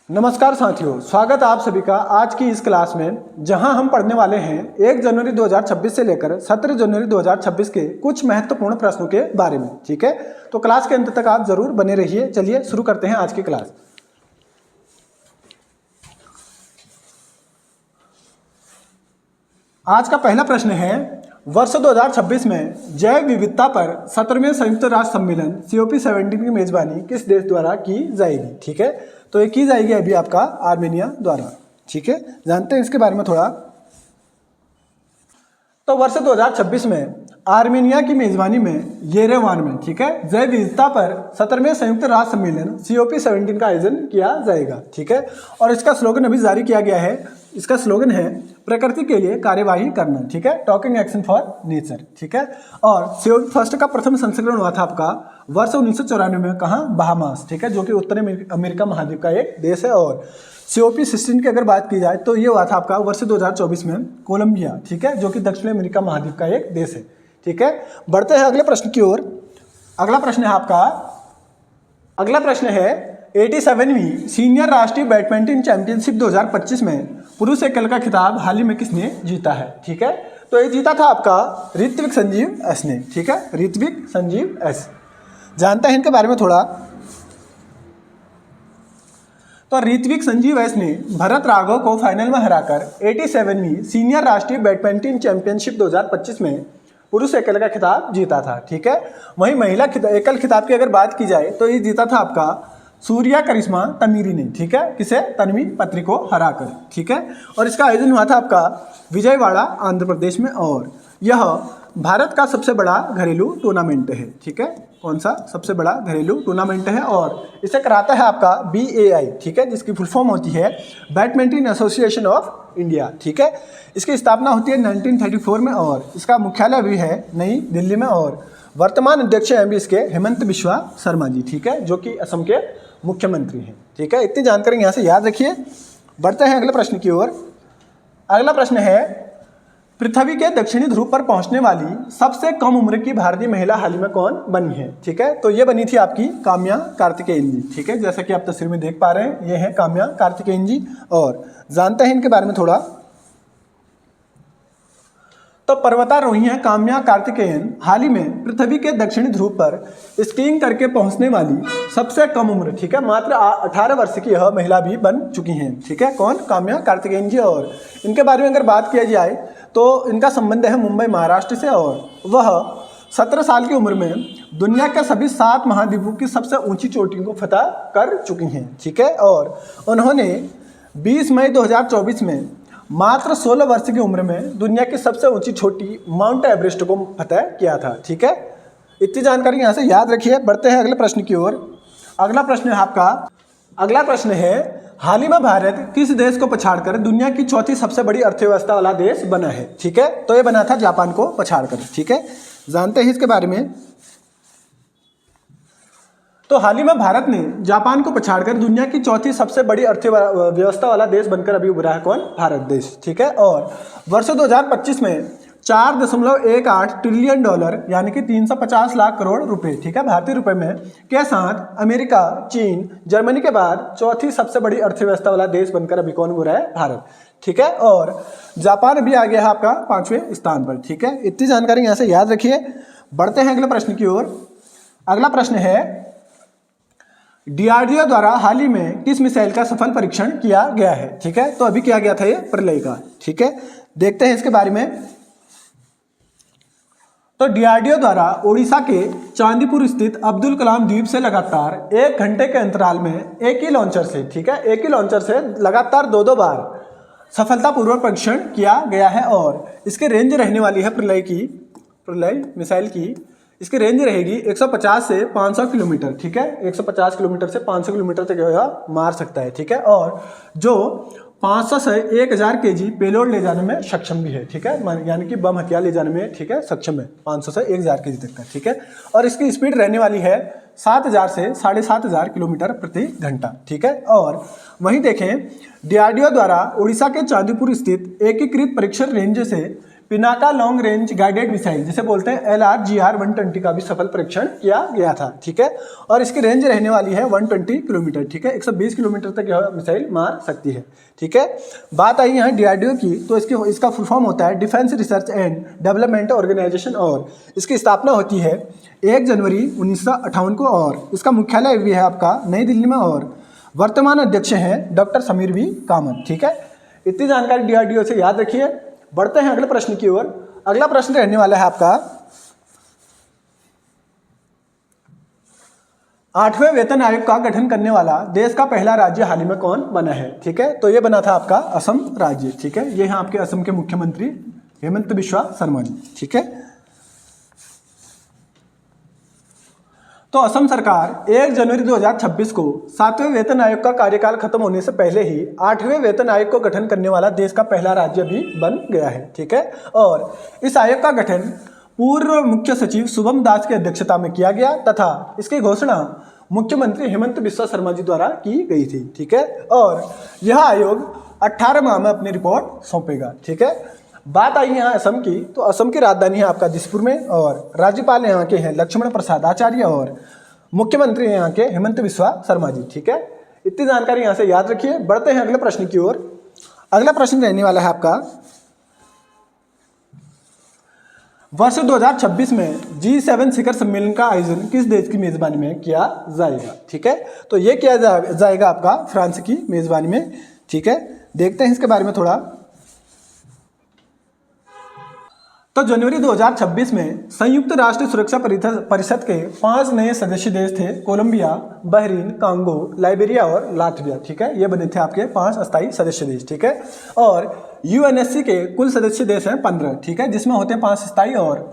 नमस्कार साथियों, स्वागत है आप सभी का आज की इस क्लास में, जहां हम पढ़ने वाले हैं 1 जनवरी 2026 से लेकर 17 जनवरी 2026 के कुछ महत्वपूर्ण प्रश्नों के बारे में। ठीक है, तो क्लास के अंत तक आप जरूर बने रहिए। चलिए शुरू करते हैं आज की क्लास। आज का पहला प्रश्न है, वर्ष 2026 में जैव विविधता पर 17वें संयुक्त राष्ट्र सम्मेलन COP17 की मेजबानी किस देश द्वारा की जाएगी। ठीक है, तो ये की जाएगी अभी आपका आर्मेनिया द्वारा। ठीक है, जानते हैं इसके बारे में थोड़ा। तो वर्ष 2026 में आर्मेनिया की मेजबानी में येरेवान में, ठीक है, जैव विविधता पर 17वें संयुक्त राष्ट्र सम्मेलन COP17 का आयोजन किया जाएगा। ठीक है, और इसका स्लोगन अभी जारी किया गया है। इसका स्लोगन है प्रकृति के लिए कार्यवाही करना। ठीक है, टॉकिंग एक्शन फॉर नेचर। ठीक है, और COP फर्स्ट का प्रथम संस्करण हुआ था आपका वर्ष 1994 में, कहाँ, बहामास। ठीक है, जो कि उत्तरी अमेरिका महाद्वीप का एक देश है। और COP16 की अगर बात की जाए तो ये हुआ था आपका वर्ष 2024 में कोलंबिया। ठीक है, जो कि दक्षिण अमेरिका महाद्वीप का एक देश है। ठीक है, बढ़ते हैं अगले प्रश्न की ओर। अगला प्रश्न है आपका, अगला प्रश्न है 87वीं सीनियर राष्ट्रीय बैडमिंटन चैंपियनशिप 2025 में पुरुष एकल का खिताब हाल ही में किसने जीता है। ठीक है, तो ये जीता था आपका ऋत्विक संजीव एस ने। ठीक है, ऋत्विक संजीव एस। जानते हैं इनके बारे में थोड़ा। तो ऋत्विक संजीव एस ने भरत राघव को फाइनल में हराकर 87वीं सीनियर राष्ट्रीय बैडमिंटन चैंपियनशिप 2025 में पुरुष एकल का खिताब जीता था। ठीक है, वहीं महिला एकल खिताब की अगर बात की जाए तो ये जीता था आपका सूर्या करिश्मा तमीरी ने। ठीक है, किसे, तन्वी पत्री को हराकर। ठीक है, और इसका आयोजन हुआ था आपका विजयवाड़ा आंध्र प्रदेश में। और यह भारत का सबसे बड़ा घरेलू टूर्नामेंट है। ठीक है, कौन सा सबसे बड़ा घरेलू टूर्नामेंट है, और इसे कराता है आपका BAI। ठीक है, जिसकी फुल फॉर्म होती है बैडमिंटन एसोसिएशन ऑफ इंडिया। ठीक है, इसकी स्थापना होती है 1934 में, और इसका मुख्यालय भी है नई दिल्ली में। और वर्तमान अध्यक्ष हैं इसके हेमंत बिश्वा शर्मा जी। ठीक है, जो कि असम के मुख्यमंत्री हैं। ठीक है, इतनी जानकारी यहाँ से याद रखिए। बढ़ते हैं अगले प्रश्न की ओर। अगला प्रश्न है, पृथ्वी के दक्षिणी ध्रुव पर पहुंचने वाली सबसे कम उम्र की भारतीय महिला हाल ही में कौन बनी है। ठीक है, तो ये बनी थी आपकी काम्या कार्तिकेयन जी। ठीक है, जैसा कि आप तस्वीर में देख पा रहे हैं, ये है काम्या कार्तिकेयन जी। और जानते हैं इनके बारे में थोड़ा। तो पर्वतारोही हैं काम्या कार्तिकेयन हाल ही में पृथ्वी के दक्षिणी ध्रुव पर स्कीइंग करके पहुंचने वाली सबसे कम उम्र, ठीक है, मात्र 18 वर्ष की यह महिला भी बन चुकी हैं। ठीक है, कौन, काम्या कार्तिकेयन जी। और इनके बारे में अगर बात किया जाए तो इनका संबंध है मुंबई महाराष्ट्र से। और वह 17 साल की उम्र में दुनिया के सभी 7 महाद्वीपों की सबसे ऊंची चोटियों को फतह कर चुकी हैं। ठीक है, और उन्होंने 20 मई 2024 में मात्र 16 वर्ष की उम्र में दुनिया की सबसे ऊंची चोटी माउंट एवरेस्ट को फतह किया था। ठीक है, इतनी जानकारी यहाँ से याद रखिए। बढ़ते हैं अगले प्रश्न की ओर। अगला प्रश्न है आपका, अगला प्रश्न है, हाल ही में भारत किस देश को पछाड़कर दुनिया की चौथी सबसे बड़ी अर्थव्यवस्था वाला देश बना है। ठीक है, तो ये बना था जापान को पछाड़कर। ठीक है, जानते हैं इसके बारे में। तो हाल ही में भारत ने जापान को पछाड़कर दुनिया की चौथी सबसे बड़ी अर्थव्यवस्था वाला देश बनकर अभी उभरा है। कौन, भारत देश। ठीक है, और वर्ष 2025 में 4.18 ट्रिलियन डॉलर यानी कि 350 लाख करोड़ रुपए, ठीक है, भारतीय रुपए में, के साथ अमेरिका, चीन, जर्मनी के बाद चौथी सबसे बड़ी अर्थव्यवस्था वाला देश बनकर अभी कौन उभरा है, भारत। ठीक है, और जापान अभी आ गया है आपका 5वें स्थान पर। ठीक है, इतनी जानकारी यहाँ से याद रखिए। बढ़ते हैं अगले प्रश्न की ओर। अगला प्रश्न है, DRDO द्वारा हाल ही में किस मिसाइल का सफल परीक्षण किया गया है। ठीक है, तो अभी किया गया था ये प्रलय का। ठीक है, देखते हैं इसके बारे में। तो DRDO द्वारा ओडिशा के चांदीपुर स्थित अब्दुल कलाम द्वीप से लगातार 1 घंटे के अंतराल में एक ही लॉन्चर से, ठीक है, एक ही लॉन्चर से लगातार 2 बार सफलतापूर्वक परीक्षण किया गया है। और इसकी रेंज रहने वाली है प्रलय मिसाइल की, इसकी रेंज रहेगी 150 से 500 किलोमीटर। ठीक है, 150 किलोमीटर से 500 किलोमीटर तक यह मार सकता है। ठीक है, और जो 500 से 1000 kg पेलोड ले जाने में सक्षम भी है। ठीक है, यानी कि बम हथियार ले जाने में, ठीक है, सक्षम है 500 से 1000 kg तक का। ठीक है, और इसकी स्पीड रहने वाली है 7000 से 7500 किलोमीटर प्रति घंटा। ठीक है, और वहीं देखें, DRDO द्वारा उड़ीसा के चांदीपुर स्थित एकीकृत परीक्षण रेंज से Pinaka long range guided missile जिसे बोलते हैं LRGR-120 का भी सफल परीक्षण किया गया था, ठीक है। और इसकी रेंज रहने वाली है 120 किलोमीटर, ठीक है। 120 किलोमीटर तक यह मिसाइल मार सकती है, ठीक है। बात आई यहाँ DRDO की, तो इसका फुल फॉर्म होता है defence research and development organisation, और इसकी स्थापना होती है 1 जनवरी 1958 को, और इसका मुख्यालय भी है आपका नई दिल्ली में, और वर्तमान अध्यक्ष हैं डॉक्टर समीर V कामत, ठीक है। इतनी जानकारी DRDO से याद रखिए। बढ़ते हैं अगले प्रश्न की ओर। अगला प्रश्न रहने वाला है आपका 8वें वेतन आयोग का गठन करने वाला देश का पहला राज्य हाल ही में कौन बना है, ठीक है। तो ये बना था आपका असम राज्य, ठीक है। ये हैं आपके असम के मुख्यमंत्री हेमंत बिस्वा शर्मा जी, ठीक है। तो असम सरकार 1 जनवरी 2026 को 7वें वेतन आयोग का कार्यकाल खत्म होने से पहले ही 8वें वेतन आयोग को गठन करने वाला देश का पहला राज्य भी बन गया है, ठीक है। और इस आयोग का गठन पूर्व मुख्य सचिव शुभम दास की अध्यक्षता में किया गया तथा इसकी घोषणा मुख्यमंत्री हेमंत बिस्वा शर्मा जी द्वारा की गई थी, ठीक है। और यह आयोग 18 माह में अपनी रिपोर्ट सौंपेगा, ठीक है। बात आई यहाँ असम की, तो असम की राजधानी है आपका दिसपुर में, और राज्यपाल यहाँ के हैं लक्ष्मण प्रसाद आचार्य, और मुख्यमंत्री यहाँ के हेमंत बिस्वा शर्मा जी, ठीक है। इतनी जानकारी यहाँ से याद रखिए। बढ़ते हैं अगले प्रश्न की ओर। अगला प्रश्न रहने वाला है आपका वर्ष 2026 में G7 शिखर सम्मेलन का आयोजन किस देश की मेजबानी में किया जाएगा, ठीक है। तो ये किया जाएगा आपका फ्रांस की मेजबानी में, ठीक है। देखते हैं इसके बारे में थोड़ा। तो जनवरी 2026 में संयुक्त राष्ट्र सुरक्षा परिषद के 5 नए सदस्य देश थे, कोलंबिया, बहरीन, कांगो, लाइबेरिया और लातविया, ठीक है। ये बने थे आपके 5 अस्थायी सदस्य देश, ठीक है। और UNSC के कुल सदस्य देश हैं 15, ठीक है, जिसमें होते हैं 5 स्थायी और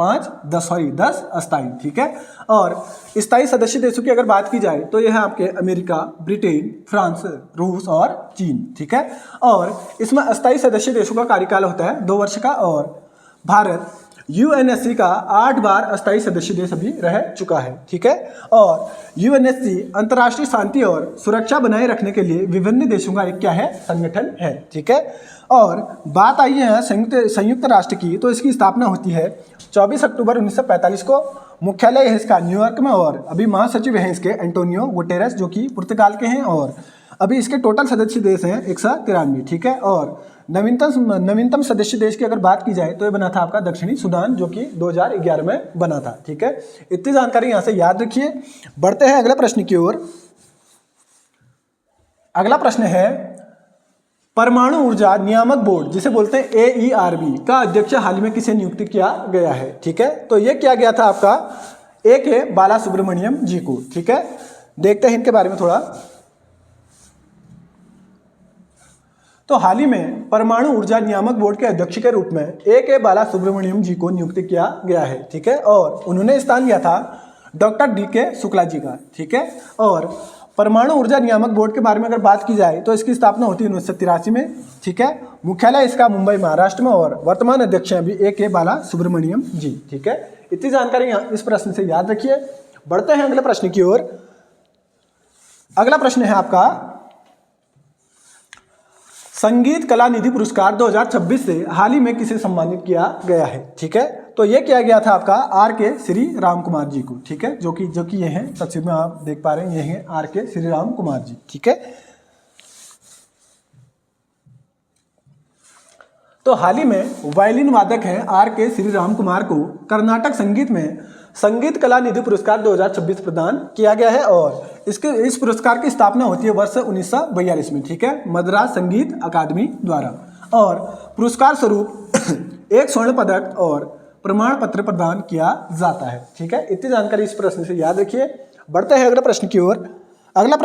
10 अस्थायी, ठीक है। और स्थायी सदस्य देशों की अगर बात की जाए तो यह है आपके अमेरिका, ब्रिटेन, फ्रांस, रूस और चीन, ठीक है। और इसमें अस्थायी सदस्य देशों का कार्यकाल होता है 2 वर्ष का, और भारत UNSC का 8 बार अस्थायी सदस्य देश अभी रह चुका है, ठीक है। और UNSC अंतर्राष्ट्रीय शांति और सुरक्षा बनाए रखने के लिए विभिन्न देशों का एक क्या है, संगठन है, ठीक है। और बात आई है संयुक्त राष्ट्र की, तो इसकी स्थापना होती है 24 अक्टूबर 1945 को। मुख्यालय है इसका न्यूयॉर्क में, और अभी महासचिव हैं इसके एंटोनियो गुटेरेस जो कि पुर्तगाल के हैं, और अभी इसके टोटल सदस्य देश हैं 193, ठीक है। और नवीनतम सदस्य देश की अगर बात की जाए तो ये बना था आपका दक्षिणी सूडान जो कि 2011 में बना था, ठीक है। इतनी जानकारी यहाँ से याद रखिए। बढ़ते हैं अगले प्रश्न की ओर। अगला प्रश्न है परमाणु ऊर्जा नियामक बोर्ड जिसे बोलते हैं AERB का अध्यक्ष हाल ही में किसे नियुक्त किया गया है, ठीक है। तो ये किया गया था आपका A.K. बालासुब्रमण्यम जी को, ठीक है। देखते हैं इनके बारे में थोड़ा। तो हाल ही में परमाणु ऊर्जा नियामक बोर्ड के अध्यक्ष के रूप में A.K. बालासुब्रमण्यम जी को नियुक्त किया गया है, ठीक है। और उन्होंने स्थान लिया था डॉक्टर D.K. शुक्ला जी का, ठीक है। और परमाणु ऊर्जा नियामक बोर्ड के बारे में अगर बात की जाए तो इसकी स्थापना होती है 1983 में, ठीक है। मुख्यालय इसका मुंबई महाराष्ट्र में, और वर्तमान अध्यक्ष हैं अभी A.K. बालासुब्रमण्यम जी, ठीक है। इतनी जानकारी यहाँ इस प्रश्न से याद रखिए। बढ़ते हैं अगले प्रश्न की ओर। अगला प्रश्न है आपका संगीत कला निधि पुरस्कार 2026 से हाल ही में किसे सम्मानित किया गया है, ठीक है। तो ये किया गया था आपका R.K. श्री राम कुमार जी को, ठीक है, जो कि ये हैं तस्वीर में आप देख पा रहे हैं, ये हैं R.K. श्री राम कुमार जी, ठीक है। तो हाल ही में वायलिन वादक हैं R.K. श्री राम कुमार को कर्नाटक संगीत में संगीत कला निधि पुरस्कार 2026 प्रदान किया गया है, और इस पुरस्कार की स्थापना होती है वर्ष 1942 में, ठीक है, मद्रास संगीत अकादमी द्वारा। और पुरस्कार स्वरूप एक स्वर्ण पदक और प्रमाण पत्र प्रदान किया जाता है, ठीक है। इतनी जानकारी इस प्रश्न से याद रखिए। बढ़ते हैं अगले प्रश्न की ओर। अगला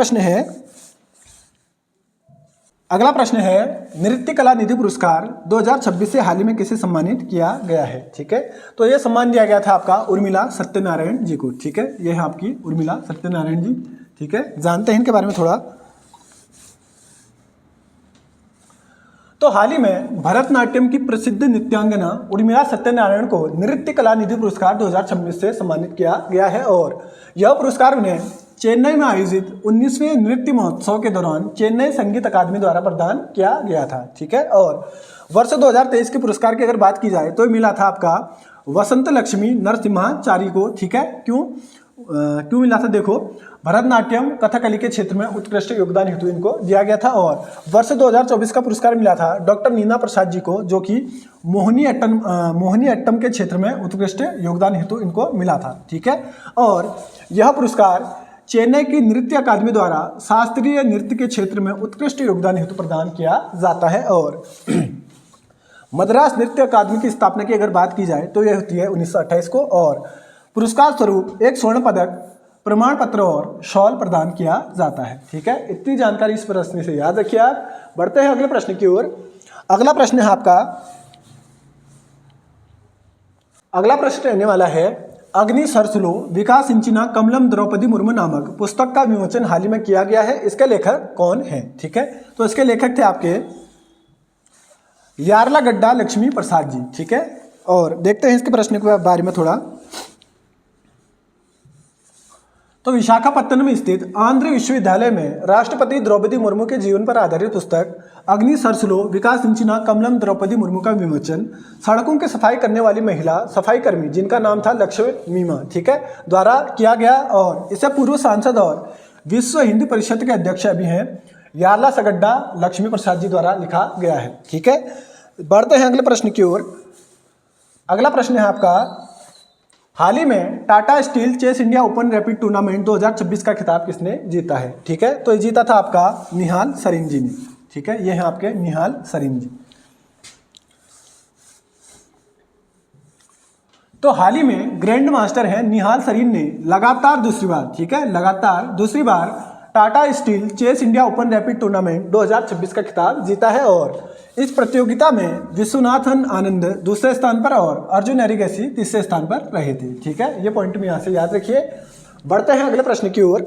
प्रश्न है नृत्य कला निधि पुरस्कार 2026 से हाल ही में किसे सम्मानित किया गया है, ठीक है। तो यह सम्मान दिया गया था आपका उर्मिला सत्यनारायण जी को, ठीक है। यह है आपकी उर्मिला सत्यनारायण जी, ठीक है। जानते हैं इनके बारे में थोड़ा। तो हाल ही में भरतनाट्यम की प्रसिद्ध नृत्यांगना उर्मिला सत्यनारायण को नृत्य कला निधि पुरस्कार 2026 से सम्मानित किया गया है, और यह पुरस्कार उन्हें चेन्नई में आयोजित 19वें नृत्य महोत्सव के दौरान चेन्नई संगीत अकादमी द्वारा प्रदान किया गया था, ठीक है। और वर्ष 2023 के पुरस्कार की अगर बात की जाए तो मिला था आपका वसंत लक्ष्मी नरसिम्हाचारी को, ठीक है। क्यों मिला था, देखो भरतनाट्यम कथकली के क्षेत्र में उत्कृष्ट योगदान हेतु इनको दिया गया था। और वर्ष 2024 का पुरस्कार मिला था डॉक्टर नीना प्रसाद जी को, जो कि मोहिनीअट्टम के क्षेत्र में उत्कृष्ट योगदान हेतु इनको मिला था, ठीक है। और यह पुरस्कार चेन्नई की नृत्य अकादमी द्वारा शास्त्रीय नृत्य के क्षेत्र में उत्कृष्ट योगदान हेतु प्रदान किया जाता है। और मद्रास नृत्य अकादमी की स्थापना की अगर बात की जाए तो यह होती है 1928 को। और पुरस्कार स्वरूप एक स्वर्ण पदक, प्रमाण पत्र और शॉल प्रदान किया जाता है, ठीक है। इतनी जानकारी इस प्रश्न से याद रखिए आप। बढ़ते हैं अगले प्रश्न की ओर। अगला प्रश्न है आपका, अगला प्रश्न रहने वाला है अग्नि सरसुलो विकाससिंचिना कमलम द्रौपदी मुर्मू नामक पुस्तक का विमोचन हाल ही में किया गया है, इसके लेखक कौन है, ठीक है। तो इसके लेखक थे आपके यार्लागड्डा लक्ष्मी प्रसाद जी, ठीक है। और देखते हैं इसके प्रश्न के बारे में थोड़ा। तो विशाखापत्तनम स्थित आंध्र विश्वविद्यालय में राष्ट्रपति द्रौपदी मुर्मू के जीवन पर आधारित पुस्तक अग्नि सरसुलो विकाससिंचिना कमलम द्रौपदी मुर्मू का विमोचन सड़कों की सफाई करने वाली महिला सफाई कर्मी, जिनका नाम था लक्ष्मी मीमा, ठीक है, द्वारा किया गया। और इसे पूर्व सांसद और विश्व हिंदू परिषद के अध्यक्ष अभी हैं यार्लागड्डा लक्ष्मी प्रसाद जी द्वारा लिखा गया है, ठीक है। बढ़ते हैं अगले प्रश्न की ओर। अगला प्रश्न है आपका, हाल ही में Tata steel chess India open rapid tournament 2026 का खिताब किसने जीता है, ठीक है। तो ये जीता था आपका निहाल सरीन जी ने, ठीक है। ये हैं आपके निहाल सरीन जी। तो हाल ही में ग्रैंड मास्टर है निहाल सरीन ने लगातार दूसरी बार, ठीक है, लगातार दूसरी बार Tata steel chess India open rapid tournament 2026 का खिताब जीता है। और इस प्रतियोगिता में विश्वनाथन आनंद दूसरे स्थान पर और अर्जुन एरिगेसी तीसरे स्थान पर रहे थे, ठीक है। ये पॉइंट में यहाँ से याद रखिए। बढ़ते हैं अगले प्रश्न की ओर।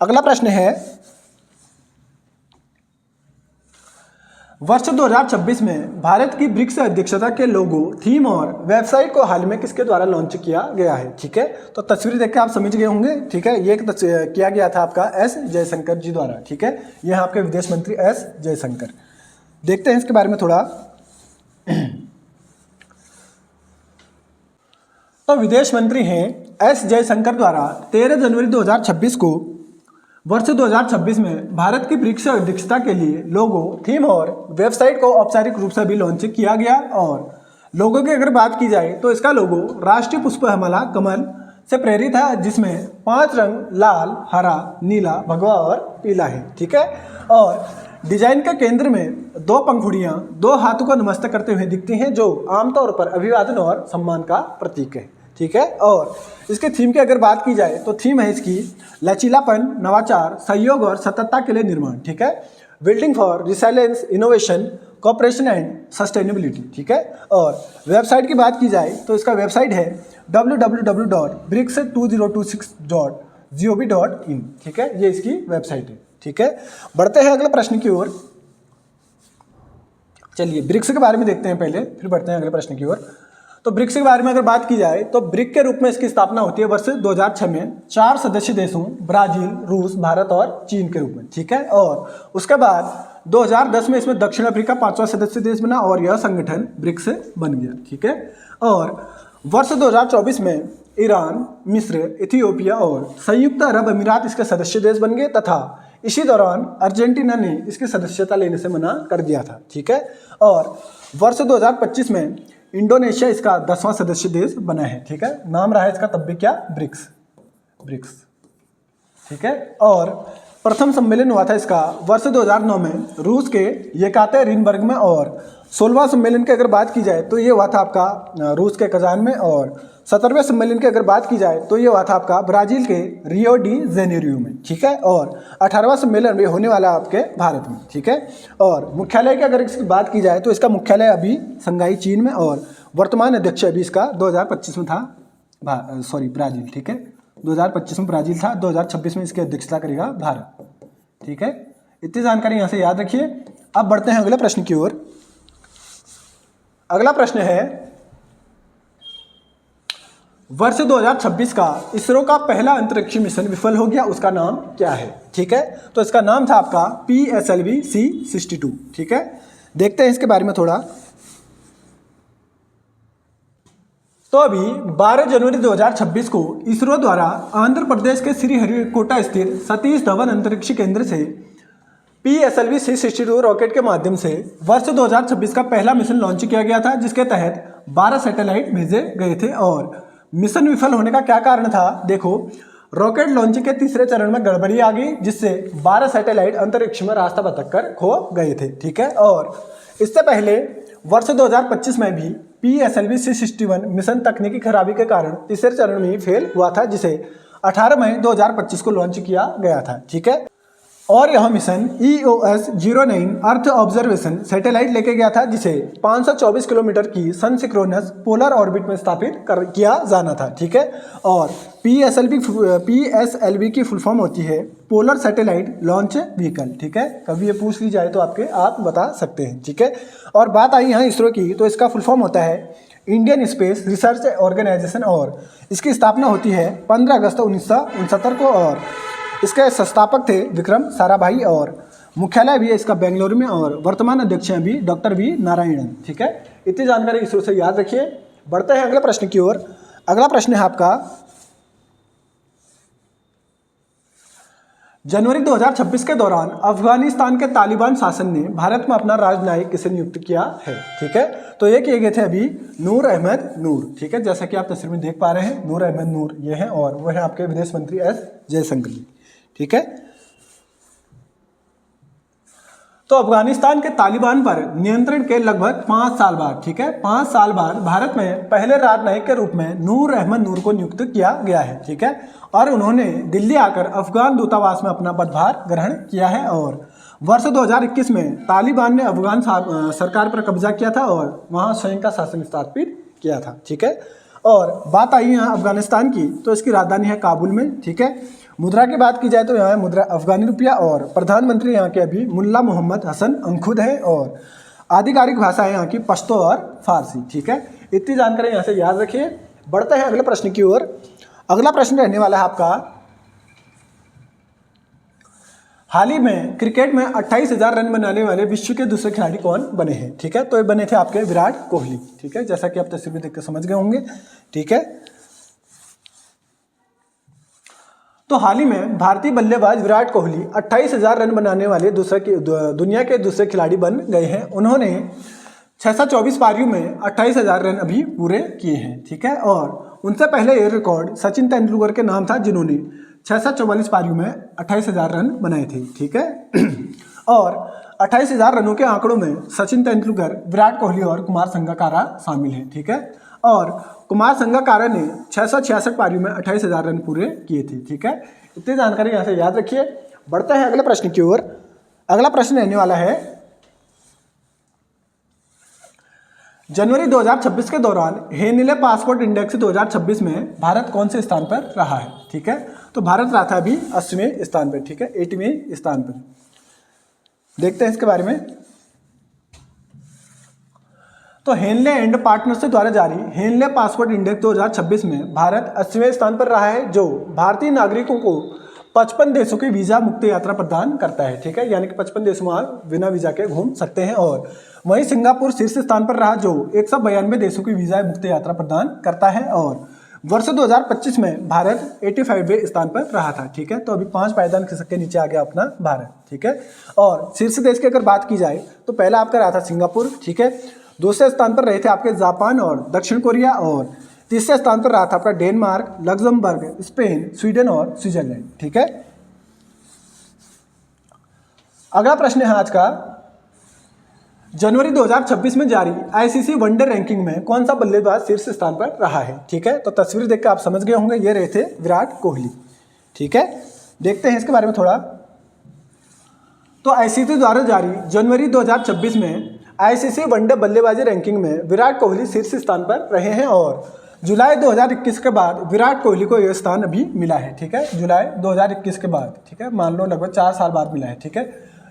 अगला प्रश्न है, वर्ष 2026 में भारत की ब्रिक्स अध्यक्षता के लोगो, थीम और वेबसाइट को हाल में किसके द्वारा लॉन्च किया गया है, ठीक है। तो तस्वीर देख के आप समझ गए होंगे, ठीक है। ये किया गया था आपका एस जयशंकर जी द्वारा, ठीक है। ये हैं आपके विदेश मंत्री एस जयशंकर। देखते हैं इसके बारे में थोड़ा। तो विदेश मंत्री हैं एस जयशंकर द्वारा 13 जनवरी 2026 को वर्ष 2026 में भारत की ब्रिक्स अध्यक्षता के लिए लोगो, थीम और वेबसाइट को औपचारिक रूप से भी लॉन्च किया गया। और लोगो की अगर बात की जाए तो इसका लोगो राष्ट्रीय पुष्पमाला कमल से प्रेरित है, जिसमें 5 रंग लाल, हरा, नीला, भगवा और पीला है, ठीक है। और डिजाइन के केंद्र में 2 पंखुड़ियाँ 2 हाथों को नमस्ते करते हुए दिखती हैं, जो आमतौर पर अभिवादन और सम्मान का प्रतीक है, ठीक है। और इसके थीम की अगर बात की जाए तो थीम है इसकी लचीलापन, नवाचार, सहयोग और सततता के लिए निर्माण, ठीक है। Building for resilience, innovation, cooperation and sustainability, ठीक है। और वेबसाइट की बात की जाए तो इसका वेबसाइट है www.brics2026.gov.in, ठीक है। ये इसकी वेबसाइट है, ठीक है। बढ़ते हैं अगले प्रश्न की ओर। चलिए ब्रिक्स के बारे में देखते हैं पहले, फिर बढ़ते हैं अगले प्रश्न की ओर। तो ब्रिक्स के बारे में अगर बात की जाए तो ब्रिक के रूप में इसकी स्थापना होती है वर्ष 2006 में 4 सदस्य देशों ब्राजील, रूस, भारत और चीन के रूप में, ठीक है। और उसके बाद 2010 में इसमें दक्षिण अफ्रीका 5वां सदस्य देश बना और यह संगठन ब्रिक्स बन गया, ठीक है। और वर्ष 2024 में ईरान, मिस्र, इथियोपिया और संयुक्त अरब अमीरात इसके सदस्य देश बन गए तथा इसी दौरान अर्जेंटीना ने इसकी सदस्यता लेने से मना कर दिया था, ठीक है। और वर्ष 2025 में इंडोनेशिया इसका 10वां सदस्य देश बना है, ठीक है। नाम रहा है इसका तब भी क्या, ब्रिक्स, ठीक है। और प्रथम सम्मेलन हुआ था इसका वर्ष 2009 में रूस के येकातेरिनबर्ग में। और 16वां सम्मेलन की अगर बात की जाए तो ये हुआ था आपका रूस के कजान में। और 17वें सम्मेलन की अगर बात की जाए तो ये हुआ था आपका ब्राजील के रियो डी जेनेरियो में, ठीक है। और 18वां सम्मेलन भी होने वाला आपके भारत में, ठीक है। और मुख्यालय की अगर इसकी बात की जाए तो इसका मुख्यालय अभी शंघाई चीन में और वर्तमान अध्यक्ष अभी इसका 2025 में था ब्राजील, ठीक है। 2025 में ब्राजील था, 2026 में इसकी अध्यक्षता करेगा भारत, ठीक है। इतनी जानकारी यहाँ से याद रखिए। अब बढ़ते हैं अगले प्रश्न की ओर। अगला प्रश्न है, वर्ष 2026 का इसरो का पहला अंतरिक्ष मिशन विफल हो गया, उसका नाम क्या है, ठीक है। तो इसका नाम था आपका PSLV-C62, ठीक है। देखते हैं इसके बारे में थोड़ा। तो अभी 12 जनवरी 2026 को इसरो द्वारा आंध्र प्रदेश के श्रीहरिकोटा स्थित सतीश धवन अंतरिक्ष केंद्र से PSLV C62 रॉकेट के माध्यम से वर्ष 2026 का पहला मिशन लॉन्च किया गया था, जिसके तहत 12 सैटेलाइट भेजे गए थे। और मिशन विफल होने का क्या कारण था? देखो, रॉकेट लॉन्चिंग के तीसरे चरण में गड़बड़ी आ गई, जिससे 12 सैटेलाइट अंतरिक्ष में रास्ता भटक कर खो गए थे। ठीक है, और इससे पहले वर्ष 2025 में भी PSLV C61 मिशन तकनीकी खराबी के कारण तीसरे चरण में ही फेल हुआ था, जिसे 18 मई 2025 को लॉन्च किया गया था। ठीक है, और यह mission EOS-09 earth observation satellite लेके गया था, जिसे 524 किलोमीटर की सन सिंक्रोनस पोलर ऑर्बिट में स्थापित किया जाना था। ठीक है, और PSLV की फुल फॉर्म होती है पोलर सैटेलाइट लॉन्च व्हीकल। ठीक है, कभी ये पूछ ली जाए तो आप बता सकते हैं। ठीक है, और बात आई यहाँ इसरो की, तो इसका फुल फॉर्म होता है इंडियन स्पेस रिसर्च ऑर्गेनाइजेशन, और इसकी स्थापना होती है 15 अगस्त 1969 को, और इसके संस्थापक थे विक्रम साराभाई, और मुख्यालय भी है इसका बेंगलुरु में, और वर्तमान अध्यक्ष हैं भी डॉक्टर वी नारायणन। ठीक है, इतनी जानकारी इसरो से याद रखिए। बढ़ते हैं अगले प्रश्न की ओर। अगला प्रश्न है आपका, जनवरी 2026 के दौरान अफगानिस्तान के तालिबान शासन ने भारत में अपना राजनयिक किसे नियुक्त किया है? ठीक है, तो ये किए गए थे अभी नूर अहमद नूर। ठीक है, जैसा कि आप तस्वीर में देख पा रहे हैं, नूर अहमद नूर ये हैं, और वह हैं आपके विदेश मंत्री S जयशंकर जी। ठीक है, तो अफगानिस्तान के तालिबान पर नियंत्रण के लगभग 5 साल बाद, ठीक है, 5 साल बाद भारत में पहले राजनयिक के रूप में नूर अहमद नूर को नियुक्त किया गया है। ठीक है, और उन्होंने दिल्ली आकर अफगान दूतावास में अपना पदभार ग्रहण किया है, और वर्ष 2021 में तालिबान ने अफगान सरकार पर कब्जा किया था और वहाँ स्वयं का शासन स्थापित किया था। ठीक है, और बात आई यहाँ अफगानिस्तान की, तो इसकी राजधानी है काबुल में। ठीक है, मुद्रा की बात की जाए तो यहाँ मुद्रा अफगानी रुपया, और प्रधानमंत्री यहाँ के अभी मुल्ला मोहम्मद हसन अंखुद है, और आधिकारिक भाषा है यहाँ की पश्तो और फारसी। ठीक है, इतनी जानकारी यहाँ से याद रखिए। बढ़ते हैं अगले प्रश्न की ओर। अगला प्रश्न रहने वाला है आपका, हाल ही में क्रिकेट में 28,000 रन बनाने वाले विश्व के दूसरे खिलाड़ी कौन बने हैं? ठीक है, तो ये बने थे आपके विराट कोहली। ठीक है, जैसा कि आप तस्वीर में देख कर समझ गए होंगे। ठीक है, तो हाल ही में भारतीय बल्लेबाज विराट कोहली 28,000 रन बनाने वाले दुनिया के दूसरे खिलाड़ी बन गए हैं। उन्होंने 624 पारियों में 28,000 रन अभी पूरे किए हैं। ठीक है, और उनसे पहले ये रिकॉर्ड सचिन तेंदुलकर के नाम था, जिन्होंने 644 पारियों में 28,000 रन बनाए थे। ठीक है, और 28,000 रनों के आंकड़ों में सचिन तेंदुलकर, विराट कोहली और कुमार संगकारा शामिल हैं। ठीक है, और कुमार संगकारा ने 666 पारियों में 28,000 रन पूरे किए थे। ठीक है, इतनी जानकारी यहाँ से याद रखिए। बढ़ते हैं अगले प्रश्न की ओर। अगला प्रश्न रहने वाला है, जनवरी 2026 के दौरान हेनले पासपोर्ट इंडेक्स 2026 में भारत कौन से स्थान पर रहा है? ठीक है, तो भारत रहा था अभी 80वें स्थान पर। ठीक है, 80वें स्थान पर। देखते हैं इसके बारे में। तो हेनले एंड पार्टनर्स द्वारा जारी हेनले पासपोर्ट इंडेक्स 2026 में भारत 80वें स्थान पर रहा है, जो भारतीय नागरिकों को 55 देशों की वीजा मुक्त यात्रा प्रदान करता है। ठीक है, यानी कि 55 देशों में बिना वीजा के घूम सकते हैं। और वहीं सिंगापुर शीर्ष स्थान पर रहा, जो 192 देशों की वीजा मुक्त यात्रा प्रदान करता है। और वर्ष 2025 में भारत 85वें स्थान पर रहा था। ठीक है, तो अभी 5 पायदान खिसक के नीचे आ गया अपना भारत। ठीक है, और शीर्ष देश की अगर बात की जाए तो पहला आपका रहा था सिंगापुर। ठीक है, दूसरे स्थान पर रहे थे आपके जापान और दक्षिण कोरिया, और तीसरे स्थान पर रहा था आपका डेनमार्क, लग्जमबर्ग, स्पेन, स्वीडन और स्विट्जरलैंड। ठीक है, अगला प्रश्न है आज का, जनवरी 2026 में जारी आईसीसी वनडे रैंकिंग में कौन सा बल्लेबाज शीर्ष स्थान पर रहा है? ठीक है, तो तस्वीर देखकर आप समझ गए होंगे, ये रहे थे विराट कोहली। ठीक है, देखते हैं इसके बारे में थोड़ा। तो आईसीसी द्वारा जारी जनवरी 2026 में आईसीसी वनडे बल्लेबाजी रैंकिंग में विराट कोहली शीर्ष स्थान पर रहे हैं, और जुलाई 2021 के बाद विराट कोहली को यह स्थान अभी मिला है। ठीक है, जुलाई 2021 के बाद, ठीक है, मान लो लगभग 4 साल बाद मिला है। ठीक है,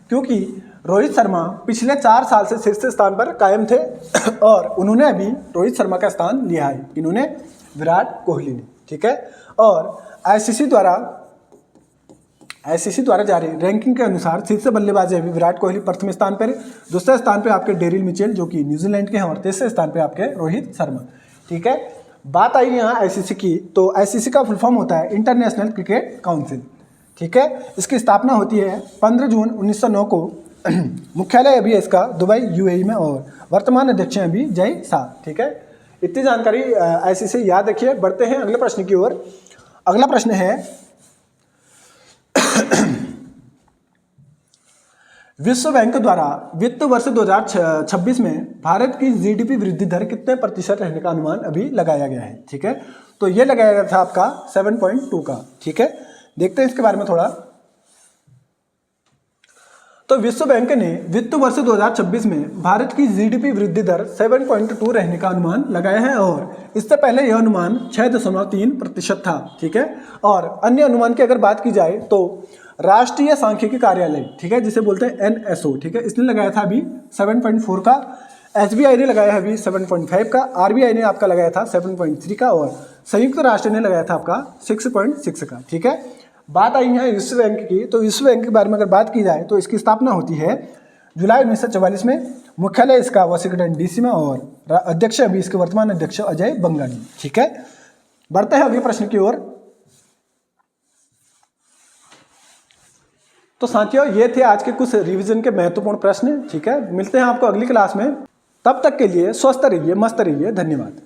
क्योंकि रोहित शर्मा पिछले 4 साल से शीर्ष स्थान पर कायम थे, और उन्होंने अभी रोहित शर्मा का स्थान लिया है, इन्होंने आईसीसी द्वारा जारी रैंकिंग के अनुसार शीर्ष बल्लेबाज अभी विराट कोहली प्रथम स्थान पर, दूसरे स्थान पे आपके डेरिल मिचेल जो कि न्यूजीलैंड के हैं, और तीसरे स्थान पे आपके रोहित शर्मा। ठीक है, बात आई यहाँ आईसीसी की, तो आईसीसी का फुल फॉर्म होता है इंटरनेशनल क्रिकेट काउंसिल। ठीक है, इसकी स्थापना होती है 15 जून 1909 को। मुख्यालय अभी है इसका दुबई यूएई में, और वर्तमान अध्यक्ष हैं अभी जय शाह। ठीक है, इतनी जानकारी आईसीसी याद रखिए। बढ़ते हैं अगले प्रश्न की ओर। अगला प्रश्न है विश्व बैंक द्वारा वित्त वर्ष 2026 में भारत की जीडीपी वृद्धि दर कितने प्रतिशत रहने का अनुमान अभी लगाया गया है। ठीक है, तो ये लगाया गया था आपका 7.2 का। ठीक है, देखते हैं इसके बारे में थोड़ा। तो विश्व बैंक ने वित्त वर्ष 2026 में भारत की जीडीपी वृद्धि दर 7.2 रहने का अनुमान लगाया है, और इससे पहले यह अनुमान 6.3% था। ठीक है, और अन्य अनुमान की अगर बात की जाए तो राष्ट्रीय सांख्यिकी कार्यालय, ठीक है, जिसे बोलते हैं एनएसओ, ठीक है, इसने लगाया था अभी 7.4 का, एसबीआई ने लगाया है अभी 7.5 का, आरबीआई ने आपका लगाया था 7.3 का, और संयुक्त राष्ट्र ने लगाया था आपका 6.6 का। ठीक है, बात आई है विश्व बैंक की, तो विश्व बैंक के बारे में अगर बात की जाए तो इसकी स्थापना होती है जुलाई 1944 में। मुख्यालय इसका वाशिंगटन डीसी में, और अध्यक्ष अभी इसके वर्तमान अध्यक्ष अजय बंगानी। ठीक है, बढ़ते हैं अगले प्रश्न की ओर। तो साथियों, ये थे आज के कुछ रिवीजन के महत्वपूर्ण प्रश्न। ठीक है, मिलते हैं आपको अगली क्लास में। तब तक के लिए स्वस्थ रहिए, मस्त रहिए, धन्यवाद।